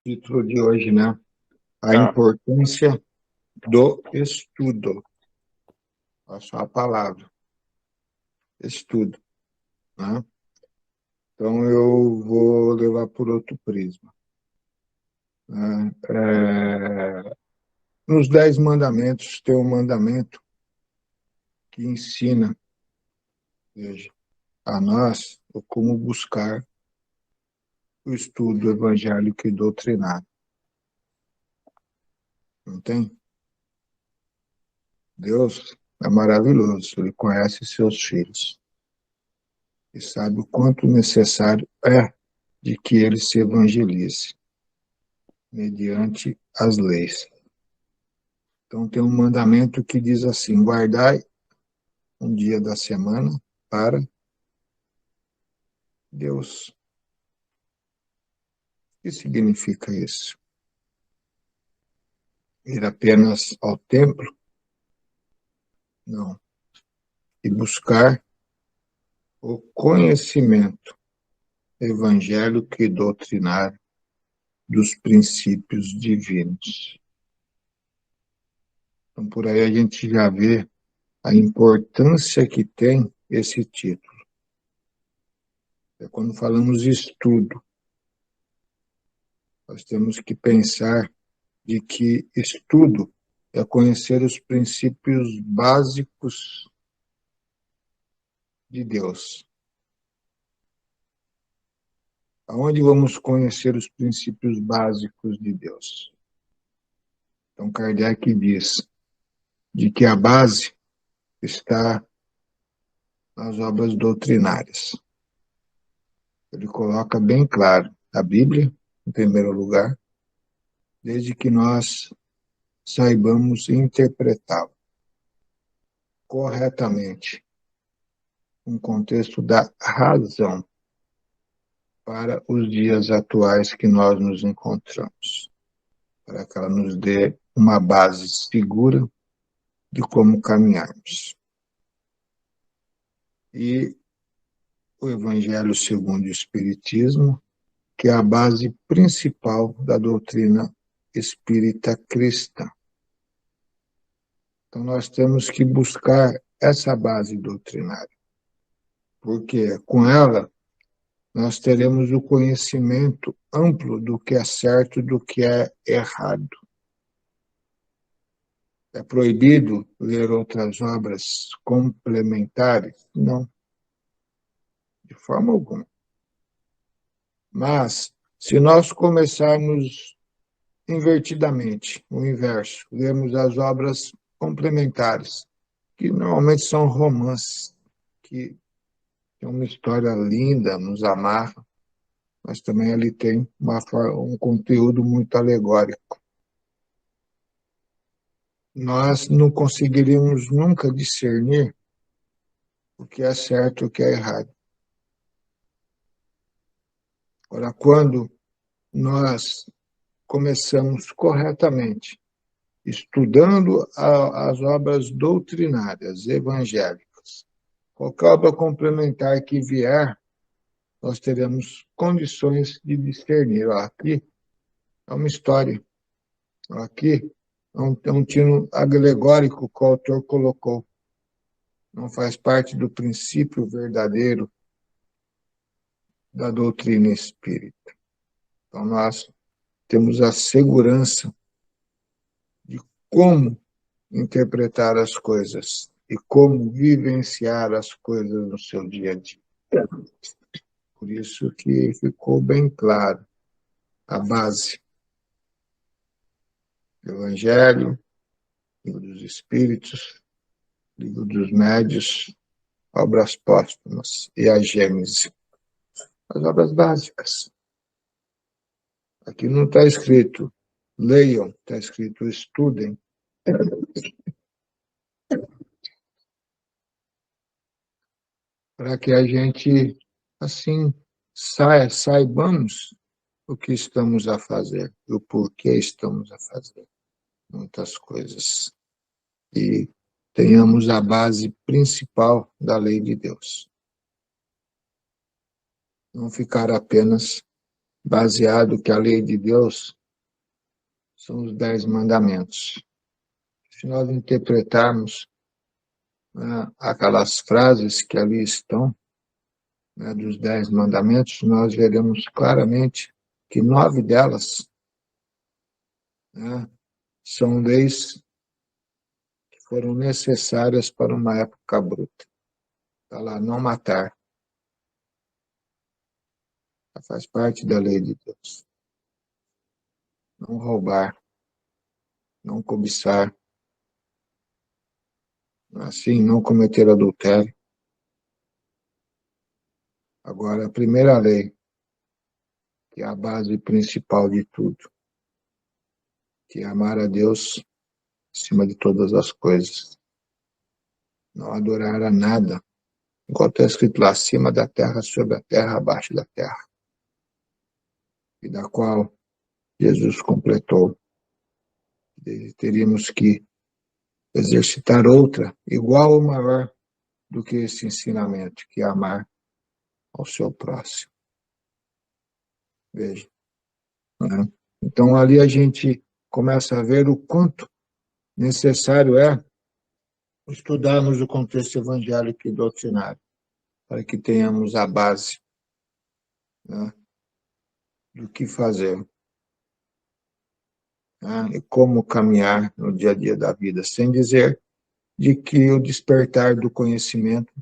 Título de hoje, né? A Tá. importância do estudo. Olha só a palavra, estudo, né? Então, eu vou levar por outro prisma, né? Nos 10 mandamentos, tem um mandamento que ensina, veja, a nós o como buscar o estudo evangélico e doutrinário. Não tem? Deus é maravilhoso, Ele conhece seus filhos e sabe o quanto necessário é de que ele se evangelize mediante as leis. Então, tem um mandamento que diz assim: guardai um dia da semana para Deus. O que significa isso? Ir apenas ao templo? Não. E buscar o conhecimento evangélico e doutrinário dos princípios divinos. Então, por aí a gente já vê a importância que tem esse título. É quando falamos de estudo, nós temos que pensar de que estudo é conhecer os princípios básicos de Deus. Aonde vamos conhecer os princípios básicos de Deus? Então, Kardec diz de que a base está nas obras doutrinárias. Ele coloca bem claro a Bíblia, em primeiro lugar, desde que nós saibamos interpretá-la corretamente, no contexto da razão, para os dias atuais que nós nos encontramos, para que ela nos dê uma base segura de como caminharmos. E o Evangelho segundo o Espiritismo, que é a base principal da doutrina espírita cristã. Então, nós temos que buscar essa base doutrinária, porque com ela nós teremos o conhecimento amplo do que é certo e do que é errado. É proibido ler outras obras complementares? Não, de forma alguma. Mas, se nós começarmos invertidamente, o inverso, lermos as obras complementares, que normalmente são romances, que tem uma história linda, nos amarra, mas também ali tem um conteúdo muito alegórico. Nós não conseguiríamos nunca discernir o que é certo e o que é errado. Ora, quando nós começamos corretamente, estudando as obras doutrinárias evangélicas, qualquer obra complementar que vier, nós teremos condições de discernir. Aqui é uma história, aqui é um tino alegórico que o autor colocou. Não faz parte do princípio verdadeiro da doutrina espírita. Então, nós temos a segurança de como interpretar as coisas e como vivenciar as coisas no seu dia a dia. Por isso que ficou bem claro a base do Evangelho, Livro dos Espíritos, Livro dos Médios, obras póstumas e a Gênese. As obras básicas. Aqui não está escrito leiam, está escrito estudem. Para que a gente, assim, saibamos o que estamos a fazer, o porquê estamos a fazer muitas coisas. E tenhamos a base principal da lei de Deus. Não ficar apenas baseado que a lei de Deus são os 10 mandamentos. Se nós interpretarmos, né, aquelas frases que ali estão, né, dos 10 mandamentos, nós veremos claramente que 9 delas, né, são leis que foram necessárias para uma época bruta. Está lá, não matar. Faz parte da lei de Deus. Não roubar, não cobiçar, assim, não cometer adultério. Agora, a primeira lei, que é a base principal de tudo, que é amar a Deus acima de todas as coisas. Não adorar a nada, igual está escrito lá, acima da terra, sobre a terra, abaixo da terra. E da qual Jesus completou. E teríamos que exercitar outra, igual ou maior do que esse ensinamento, que é amar ao seu próximo. Veja, né? Então, ali a gente começa a ver o quanto necessário é estudarmos o contexto evangélico e doutrinário, para que tenhamos a base, né, do que fazer, né, e como caminhar no dia a dia da vida, sem dizer de que o despertar do conhecimento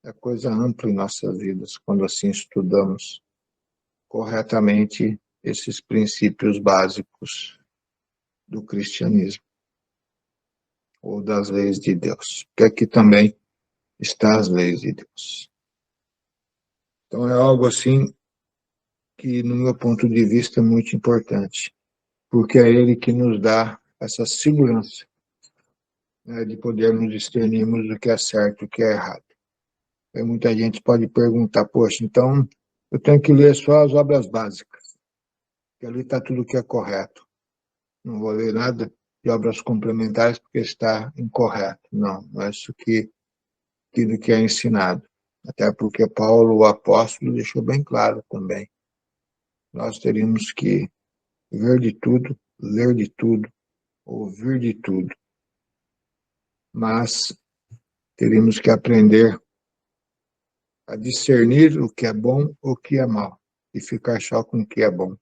é coisa ampla em nossas vidas, quando assim estudamos corretamente esses princípios básicos do cristianismo ou das leis de Deus, porque aqui também está as leis de Deus. Então é algo assim que, no meu ponto de vista, é muito importante, porque é ele que nos dá essa segurança, né, de podermos discernirmos o que é certo e o que é errado. Aí muita gente pode perguntar, poxa, então eu tenho que ler só as obras básicas, que ali está tudo que é correto. Não vou ler nada de obras complementares porque está incorreto. Não, não é isso aquilo que é ensinado. Até porque Paulo, o apóstolo, deixou bem claro também. Nós teríamos que ver de tudo, ler de tudo, ouvir de tudo. Mas teríamos que aprender a discernir o que é bom ou o que é mal e ficar só com o que é bom.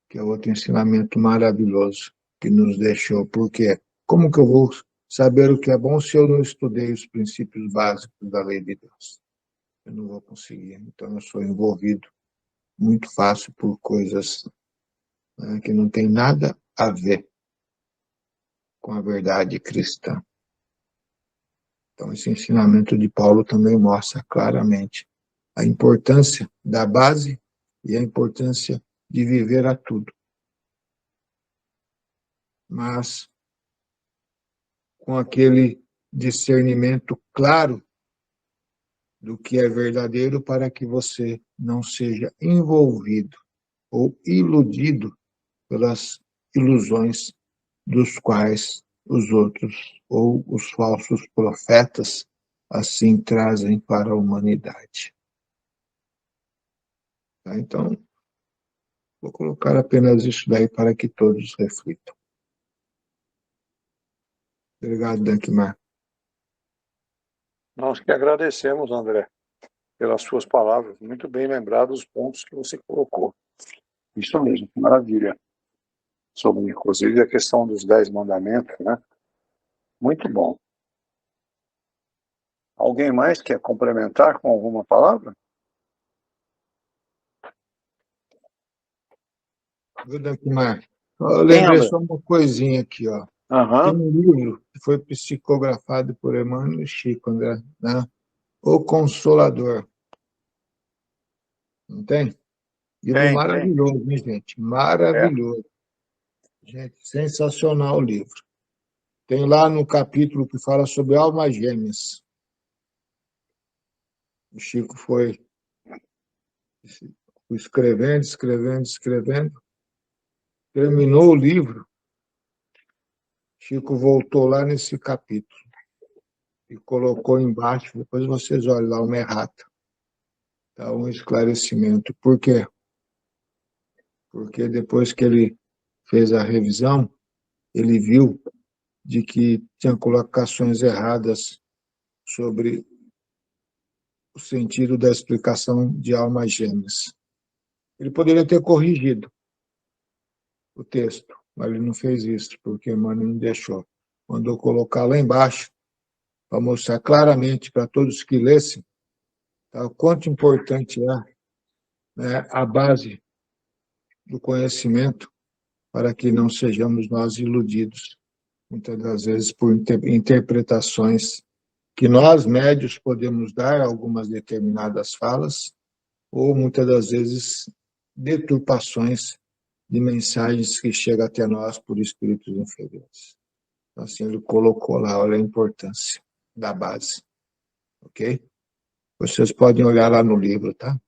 Que é outro ensinamento maravilhoso que nos deixou. Porque como que eu vou saber o que é bom se eu não estudei os princípios básicos da lei de Deus? Eu não vou conseguir. Então eu sou envolvido muito fácil por coisas, né, que não tem nada a ver com a verdade cristã. Então esse ensinamento de Paulo também mostra claramente a importância da base e a importância de viver a tudo. Mas com aquele discernimento claro do que é verdadeiro para que você não seja envolvido ou iludido pelas ilusões dos quais os outros ou os falsos profetas assim trazem para a humanidade. Tá? Então, vou colocar apenas isso daí para que todos reflitam. Obrigado, Dankmar. Nós que agradecemos, André, pelas suas palavras. Muito bem lembrados os pontos que você colocou. Isso mesmo, maravilha. Sobre, inclusive, a questão dos 10 mandamentos, né? Muito bom. Alguém mais quer complementar com alguma palavra? Viu, Dankmar? Eu lembrei André? só uma coisinha aqui, ó. Tem Aham, um livro que foi psicografado por Emmanuel e Chico, André, né? O Consolador. Não tem? Livro tem. maravilhoso, hein, gente? É, Maravilhoso. Gente, sensacional o livro. Tem lá no capítulo que fala sobre almas gêmeas. O Chico foi escrevendo, escrevendo, escrevendo. Terminou o livro, Chico voltou lá nesse capítulo e colocou embaixo, depois vocês olham lá, uma errata, tá? Um esclarecimento. Por quê? Porque depois que ele fez a revisão, ele viu de que tinha colocações erradas sobre o sentido da explicação de almas gêmeas. Ele poderia ter corrigido o texto, mas ele não fez isso, porque Emmanuel não deixou. Mandou colocar lá embaixo, para mostrar claramente para todos que lessem, tá, o quanto importante é, né, a base do conhecimento, para que não sejamos nós iludidos, muitas das vezes por interpretações que nós, médios, podemos dar a algumas determinadas falas, ou muitas das vezes deturpações de mensagens que chegam até nós por espíritos inferiores. Então, assim, ele colocou lá, olha a importância da base, ok? Vocês podem olhar lá no livro, tá?